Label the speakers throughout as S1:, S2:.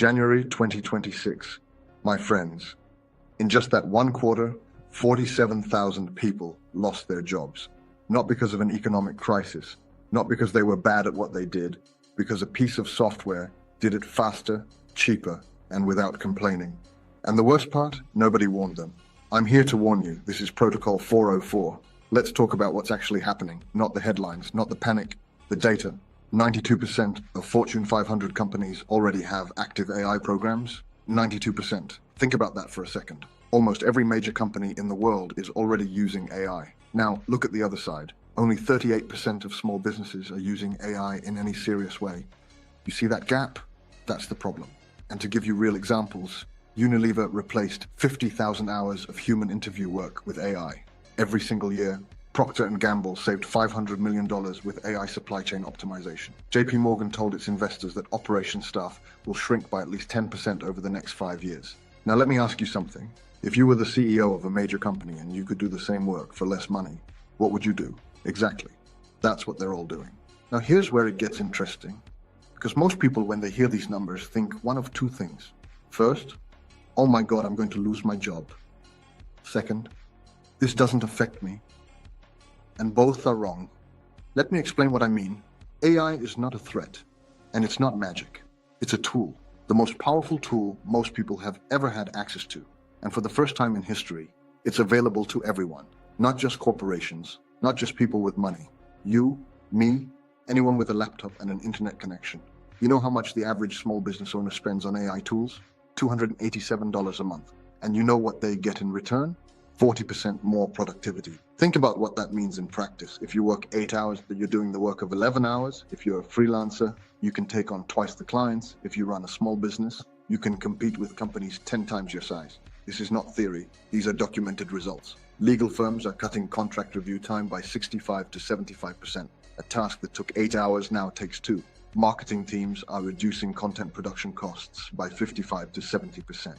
S1: January 2026. My friends, in just that one quarter, 47,000 people lost their jobs. Not because of an economic crisis, not because they were bad at what they did, because a piece of software did it faster, cheaper, and without complaining. And the worst part, nobody warned them. I'm here to warn you, this is Protocol 404. Let's talk about what's actually happening, not the headlines, not the panic, the data. 92% of Fortune 500 companies already have active AI programs. 92%. Think about that for a second. Almost every major company in the world is already using AI. Now, look at the other side. Only 38% of small businesses are using AI in any serious way. You see that gap? That's the problem. And to give you real examples, Unilever replaced 50,000 hours of human interview work with AI. Every single year, Procter & Gamble saved $500 million with AI supply chain optimization. JP Morgan told its investors that operations staff will shrink by at least 10% over the next 5 years. Now let me ask you something. If you were the CEO of a major company and you could do the same work for less money, what would you do? Exactly. That's what they're all doing. Now here's where it gets interesting. Because most people, when they hear these numbers, think one of two things. First, oh my God, I'm going to lose my job. Second, this doesn't affect me. And both are wrong. Let me explain what I mean. AI is not a threat, and it's not magic. It's a tool, the most powerful tool most people have ever had access to. And for the first time in history, it's available to everyone, not just corporations, not just people with money. You, me, anyone with a laptop and an internet connection. You know how much the average small business owner spends on AI tools? $287 a month. And you know what they get in return? 40% more productivity. Think about what that means in practice. If you work 8 hours, but you're doing the work of 11 hours. If you're a freelancer, you can take on twice the clients. If you run a small business, you can compete with companies 10 times your size. This is not theory. These are documented results. Legal firms are cutting contract review time by 65 to 75%. A task that took 8 hours now takes 2. Marketing teams are reducing content production costs by 55 to 70%.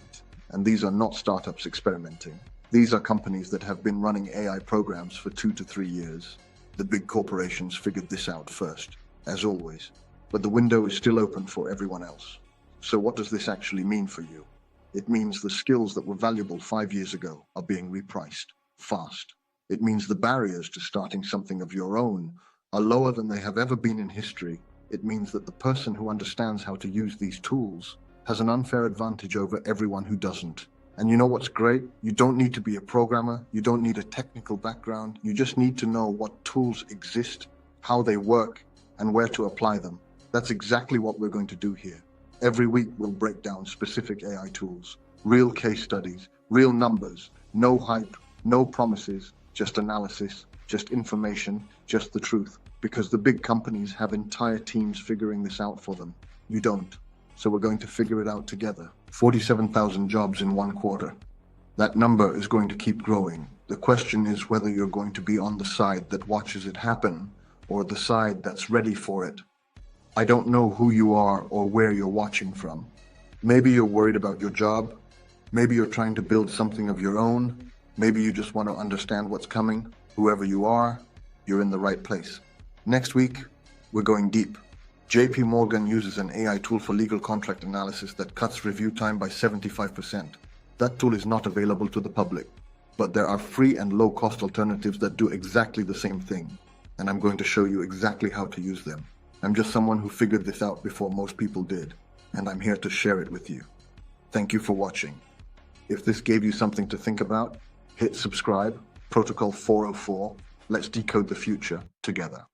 S1: And these are not startups experimenting. These are companies that have been running AI programs for 2 to 3 years. The big corporations figured this out first, as always. But the window is still open for everyone else. So what does this actually mean for you? It means the skills that were valuable 5 years ago are being repriced fast. It means the barriers to starting something of your own are lower than they have ever been in history. It means that the person who understands how to use these tools has an unfair advantage over everyone who doesn't. And you know what's great? You don't need to be a programmer. You don't need a technical background. You just need to know what tools exist, how they work, and where to apply them. That's exactly what we're going to do here. Every week, we'll break down specific AI tools, real case studies, real numbers, no hype, no promises, just analysis, just information, just the truth. Because the big companies have entire teams figuring this out for them. You don't. So we're going to figure it out together. 47,000 jobs in one quarter. That number is going to keep growing. The question is whether you're going to be on the side that watches it happen or the side that's ready for it. I don't know who you are or where you're watching from. Maybe you're worried about your job. Maybe you're trying to build something of your own. Maybe you just want to understand what's coming. Whoever you are, you're in the right place. Next week, we're going deep. JP Morgan uses an AI tool for legal contract analysis that cuts review time by 75%. That tool is not available to the public, but there are free and low-cost alternatives that do exactly the same thing, and I'm going to show you exactly how to use them. I'm just someone who figured this out before most people did, and I'm here to share it with you. Thank you for watching. If this gave you something to think about, hit subscribe. Protocol 404. Let's decode the future together.